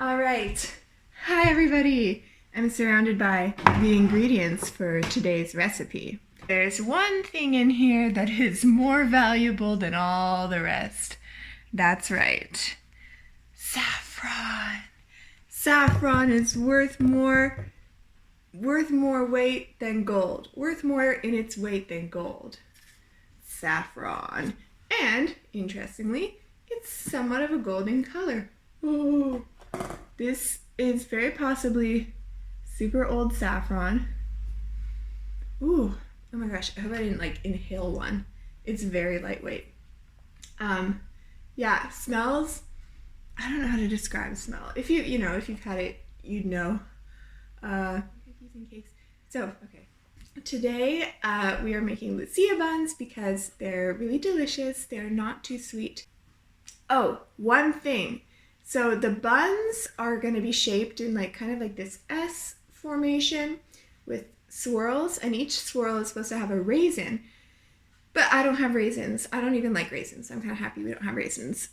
All right. Hi, everybody. I'm surrounded by the ingredients for today's recipe. There's one thing in here that is more valuable than all the rest. That's right. Saffron. Saffron is worth more weight than gold. Worth more in its weight than gold. Saffron. And, interestingly, it's somewhat of a golden color. Oh, this is very possibly super old saffron. Ooh, oh my gosh, I hope I didn't inhale one. It's very lightweight. Yeah, smells, I don't know how to describe smell. If if you've had it, you'd know. Cookies and cakes. So, okay. Today, we are making Lucia buns because they're really delicious. They're not too sweet. Oh, one thing. So the buns are going to be shaped in kind of like this S formation with swirls, and each swirl is supposed to have a raisin. But I don't have raisins. I don't even like raisins. I'm kind of happy we don't have raisins.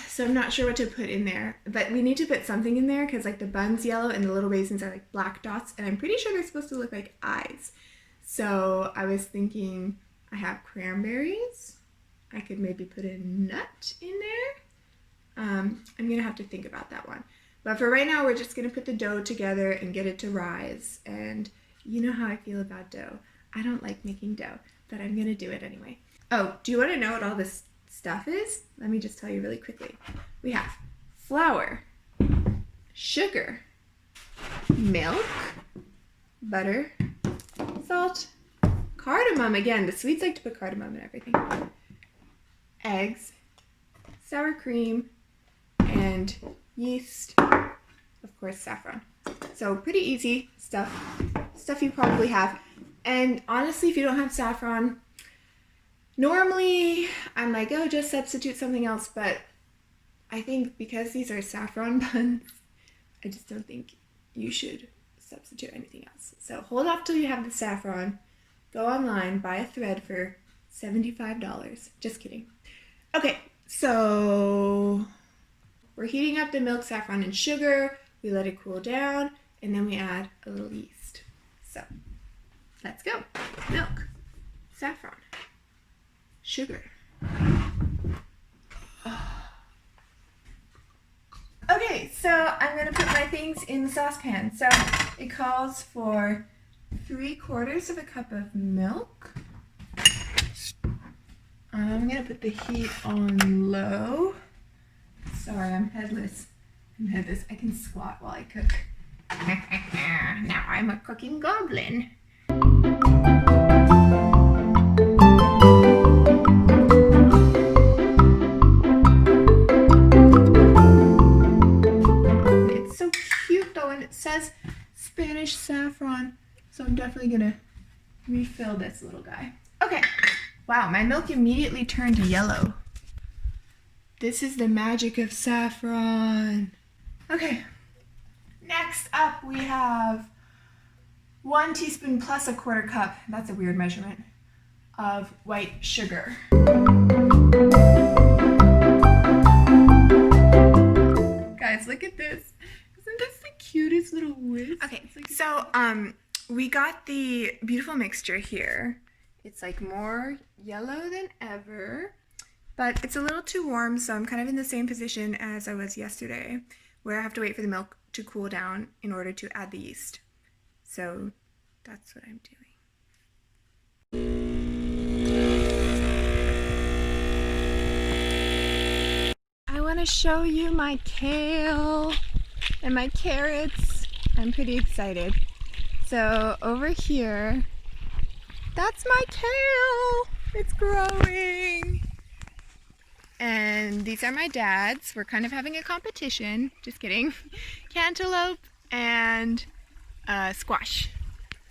So I'm not sure what to put in there. But we need to put something in there because the bun's yellow and the little raisins are like black dots. And I'm pretty sure they're supposed to look like eyes. So I was thinking I have cranberries. I could maybe put a nut in there. I'm going to have to think about that one. But for right now, we're just going to put the dough together and get it to rise. And you know how I feel about dough. I don't like making dough, but I'm going to do it anyway. Oh, do you want to know what all this stuff is? Let me just tell you really quickly. We have flour, sugar, milk, butter, salt, cardamom. Again, the Swedes like to put cardamom in everything. Eggs, sour cream, and yeast, of course, saffron. So pretty easy stuff you probably have. And honestly, if you don't have saffron, normally I'm like, oh, just substitute something else. But I think because these are saffron buns, I just don't think you should substitute anything else. So hold off till you have the saffron. Go online, buy a thread for $75. Just kidding. Okay, so we're heating up the milk, saffron, and sugar. We let it cool down, and then we add a little yeast. So let's go. Milk, saffron, sugar. Okay, so I'm going to put my things in the saucepan. So it calls for 3/4 cup of milk. I'm going to put the heat on low. Sorry, I'm headless. I can squat while I cook. Now I'm a cooking goblin. It's so cute though, and it says Spanish saffron. So I'm definitely going to refill this little guy. Okay. Wow, my milk immediately turned yellow. This is the magic of saffron. Okay, next up we have 1 teaspoon plus 1/4 cup, that's a weird measurement, of white sugar. Guys, look at this. Isn't this the cutest little whisk? Okay, so we got the beautiful mixture here. It's more yellow than ever, but it's a little too warm, so I'm kind of in the same position as I was yesterday, where I have to wait for the milk to cool down in order to add the yeast. So that's what I'm doing. I want to show you my kale and my carrots. I'm pretty excited. So over here, that's my kale. It's growing. And these are my dad's. We're kind of having a competition. Just kidding. Cantaloupe and squash.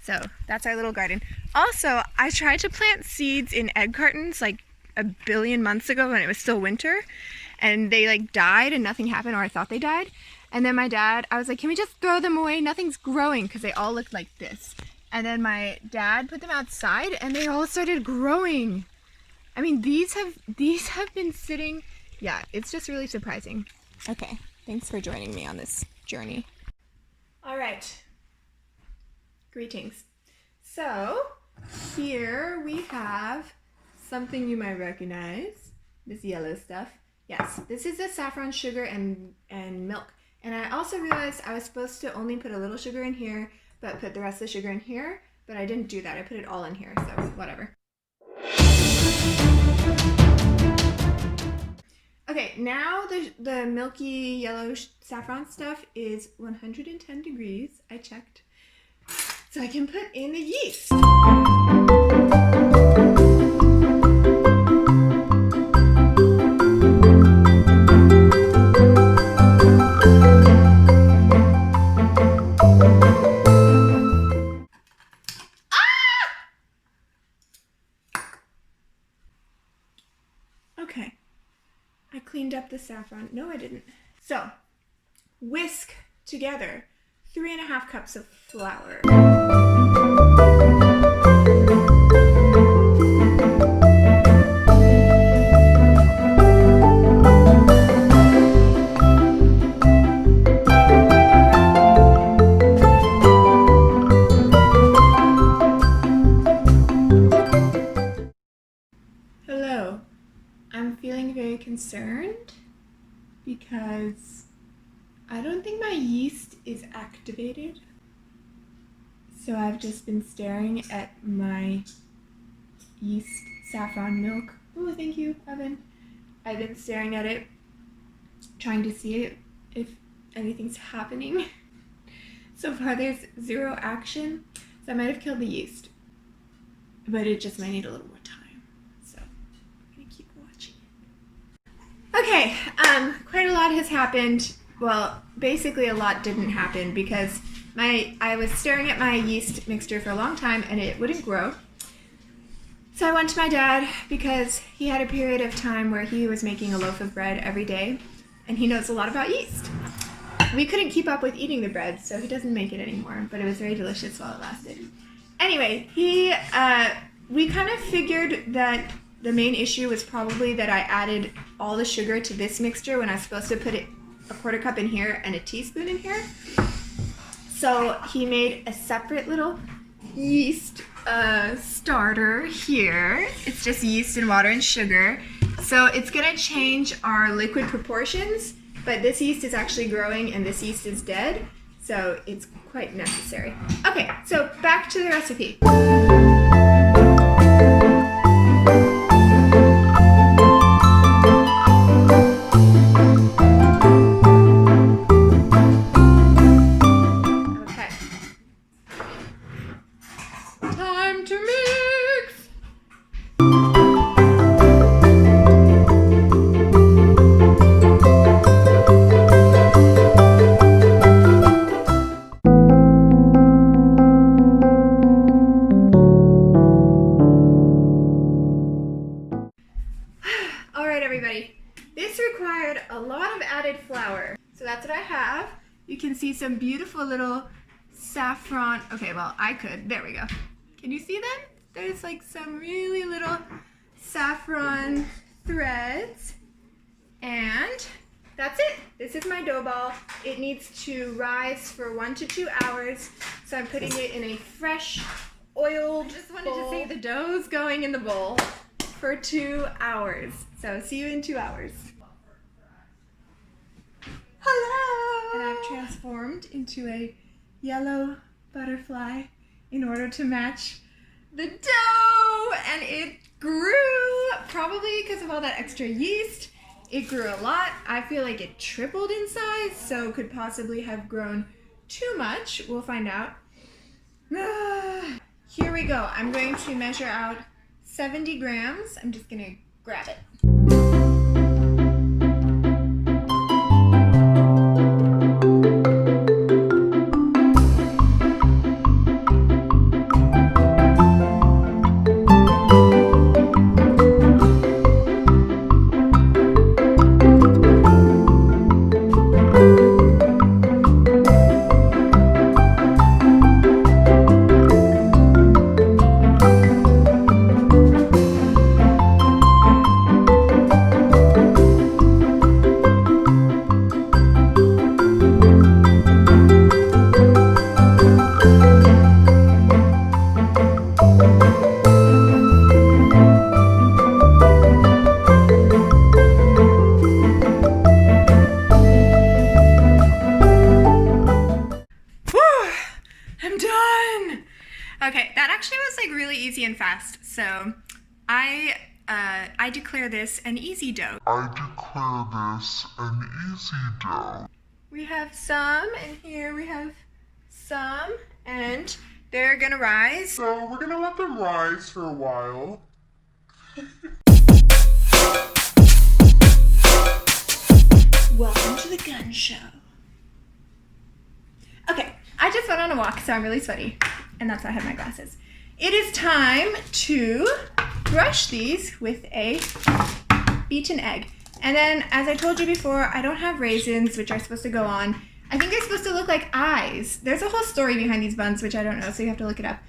So that's our little garden. Also, I tried to plant seeds in egg cartons a billion months ago when it was still winter. And they died and nothing happened, or I thought they died. And then my dad, I was like, can we just throw them away? Nothing's growing, because they all looked like this. And then my dad put them outside and they all started growing. I mean, these have been sitting. Yeah, it's just really surprising. Okay, thanks for joining me on this journey. All right. Greetings. So here we have something you might recognize, this yellow stuff. Yes, this is the saffron sugar and milk. And I also realized I was supposed to only put a little sugar in here, but put the rest of the sugar in here, but I didn't do that. I put it all in here, so whatever. Okay, now the milky yellow saffron stuff is 110 degrees. I checked. So I can put in the yeast. Okay, I cleaned up the saffron. No, I didn't. So, whisk together 3.5 cups of flour. Hello. I'm feeling very concerned because I don't think my yeast is activated. So I've just been staring at my yeast saffron milk. Oh, thank you, Evan. I've been staring at it, trying to see if anything's happening. So far there's zero action, so I might have killed the yeast. But it just might need a little more time. So I'm gonna keep watching it. Okay, quite a lot has happened. Well, basically a lot didn't happen because I was staring at my yeast mixture for a long time and it wouldn't grow. So I went to my dad because he had a period of time where he was making a loaf of bread every day and he knows a lot about yeast. We couldn't keep up with eating the bread, so he doesn't make it anymore, but it was very delicious while it lasted. Anyway, we kind of figured that the main issue was probably that I added all the sugar to this mixture when I was supposed to put it a 1/4 cup in here and a teaspoon in here. So he made a separate little yeast starter here. It's just yeast and water and sugar. So it's gonna change our liquid proportions, but this yeast is actually growing and this yeast is dead. So it's quite necessary. Okay, so back to the recipe. Everybody, this required a lot of added flour. So that's what I have. You can see some beautiful little saffron. Okay, well, I could. There we go. Can you see them? There's like some really little saffron threads. And that's it. This is my dough ball. It needs to rise for 1 to 2 hours. So I'm putting it in a fresh, oiled bowl. Just wanted to say the dough's going in the bowl for 2 hours. So see you in 2 hours. Hello! And I've transformed into a yellow butterfly in order to match the dough. And it grew, probably because of all that extra yeast. It grew a lot. I feel like it tripled in size, so could possibly have grown too much. We'll find out. Here we go. I'm going to measure out 70 grams. I'm just gonna grab it. really easy and fast. So I declare this an easy dough. We have some, and here we have some, and they're gonna rise. So we're gonna let them rise for a while. Welcome to the gun show. Okay, I just went on a walk, so I'm really sweaty, and that's why I have my glasses. It is time to brush these with a beaten egg. And then, as I told you before, I don't have raisins, which are supposed to go on. I think they're supposed to look like eyes. There's a whole story behind these buns, which I don't know, so you have to look it up.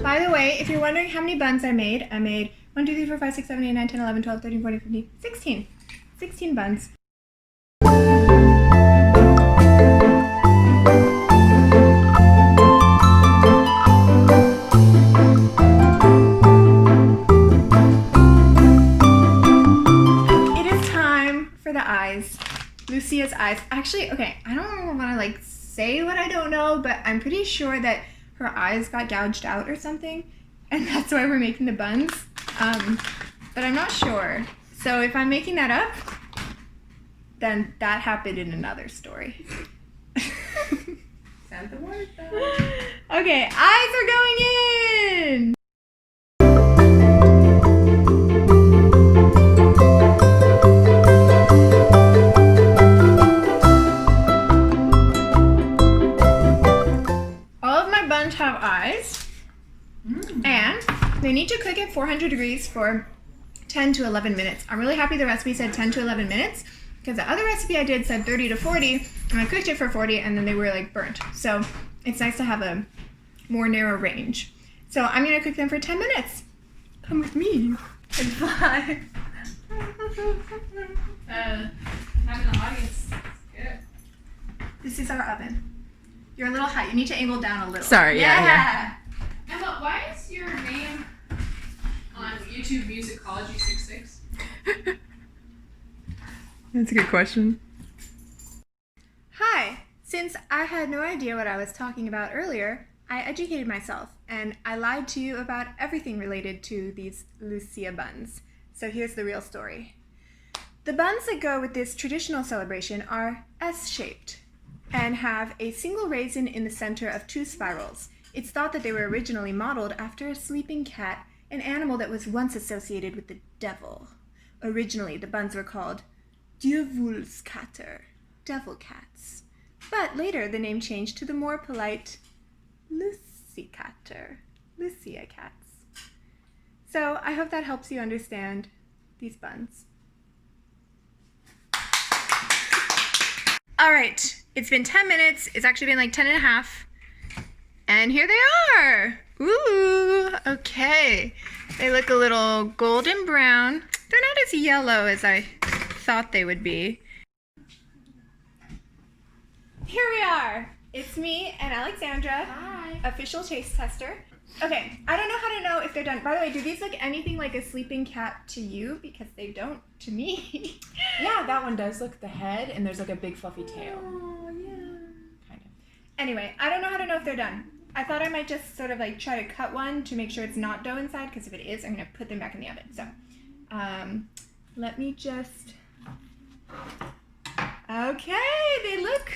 By the way, if you're wondering how many buns I made 1, 2, 3, 4, 5, 6, 7, 8, 9, 10, 11, 12, 13, 14, 15, 16. 16 buns. Lucia's eyes. Actually, okay, I don't want to like say what I don't know, but I'm pretty sure that her eyes got gouged out or something, and that's why we're making the buns. But I'm not sure. So if I'm making that up, then that happened in another story. Said the word though. Okay, eyes are going in! Have eyes, and they need to cook at 400 degrees for 10 to 11 minutes. I'm really happy the recipe said 10 to 11 minutes, because the other recipe I did said 30 to 40, and I cooked it for 40, and then they were like burnt. So it's nice to have a more narrow range. So I'm gonna cook them for 10 minutes. Come with me and fly. Having an audience is good. This is our oven. You're a little high. You need to angle down a little. Sorry, yeah. Emma, why is your name on YouTube Musicology 66? That's a good question. Hi. Since I had no idea what I was talking about earlier, I educated myself and I lied to you about everything related to these Lucia buns. So here's the real story. The buns that go with this traditional celebration are S-shaped and have a single raisin in the center of 2 spirals. It's thought that they were originally modeled after a sleeping cat, an animal that was once associated with the devil. Originally, the buns were called Lussekatter, devil cats. But later, the name changed to the more polite Lussekatter, Lucia cats. So I hope that helps you understand these buns. All right, it's been 10 minutes. It's actually been like 10 and a half. And here they are. Ooh, okay. They look a little golden brown. They're not as yellow as I thought they would be. Here we are. It's me and Alexandra. Hi. Official taste tester. Okay, I don't know how to know if they're done. By the way, do these look anything like a sleeping cat to you? Because they don't to me. Yeah, that one does look the head, and there's like a big fluffy tail. Oh, yeah. Kind of. Anyway, I don't know how to know if they're done. I thought I might just sort of like try to cut one to make sure it's not dough inside, because if it is, I'm going to put them back in the oven. So, let me just... Okay, they look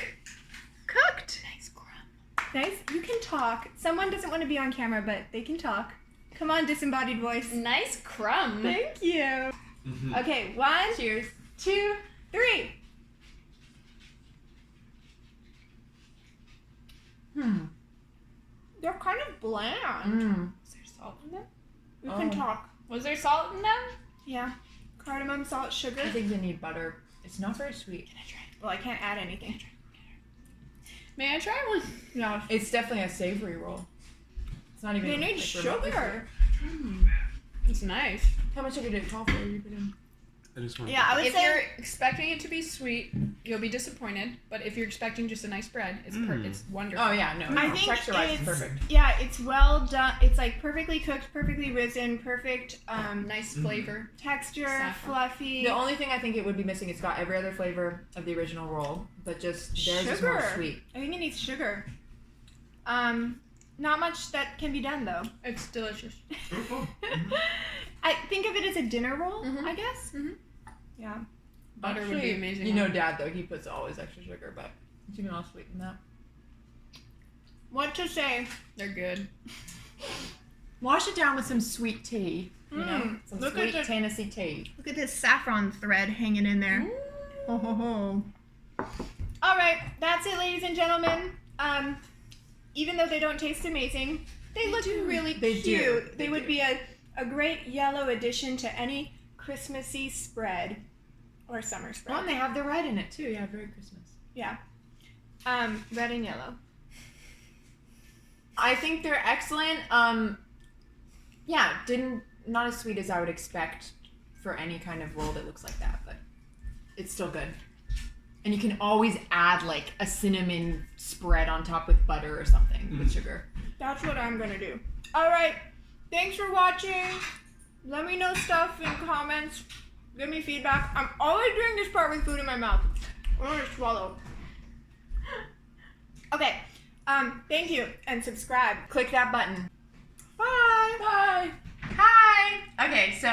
cooked. Nice crumb. Nice. You can talk. Someone doesn't want to be on camera, but they can talk. Come on, disembodied voice. Nice crumb. Thank you. Okay, 1, Cheers. 2, 3. They're kind of bland. Is there salt in them? You can talk. Was there salt in them? Yeah. Cardamom, salt, sugar. I think they need butter. It's not very sweet. Can I try? Well, I can't add anything. May I try one? No. It's definitely a savory roll. It's not even. They need like, remotely sugar. It's nice. How much sugar did it call for? You put in? I just want Yeah, I would If say you're expecting it to be sweet, you'll be disappointed. But if you're expecting just a nice bread, it's it's wonderful. Oh yeah, no. I no. think Texture-wise, it's it's perfect. Yeah, it's well done. It's like perfectly cooked, perfectly risen, perfect Nice flavor. texture, Saffron. fluffy. The only thing I think it would be missing, it's got every other flavor of the original roll, but just theirs is more Sugar. sweet. I think it needs sugar. Not much that can be done though. It's delicious. I think of it as a dinner roll, Mhm. I guess. Mhm. Yeah. Butter would be Actually, amazing. You know, Dad though, he puts always extra sugar, but it's even all sweet in that. What to say? They're good. Wash it down with some sweet tea. You know, Mm, some look sweet at the- Tennessee tea. Look at this saffron thread hanging in there. Ho ho ho. All right, that's it, ladies and gentlemen. Even though they don't taste amazing, they look really They cute. do. They would be a great yellow addition to any Christmassy spread or summer Oh, and spread. they have the red in it too. Yeah, very Christmas. Yeah. Red and yellow. I think they're excellent. Yeah, not as sweet as I would expect for any kind of roll that looks like that, but it's still good. And you can always add like a cinnamon spread on top with butter or something with sugar. That's what I'm gonna do. All right. Thanks for watching. Let me know stuff in comments. Give me feedback. I'm always doing this part with food in my mouth. I want to swallow. Okay. Thank you and subscribe. Click that button. Bye. Bye. Hi. Okay, so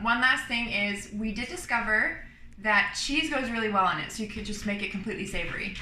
one last thing is we did discover that cheese goes really well on it, so you could just make it completely savory.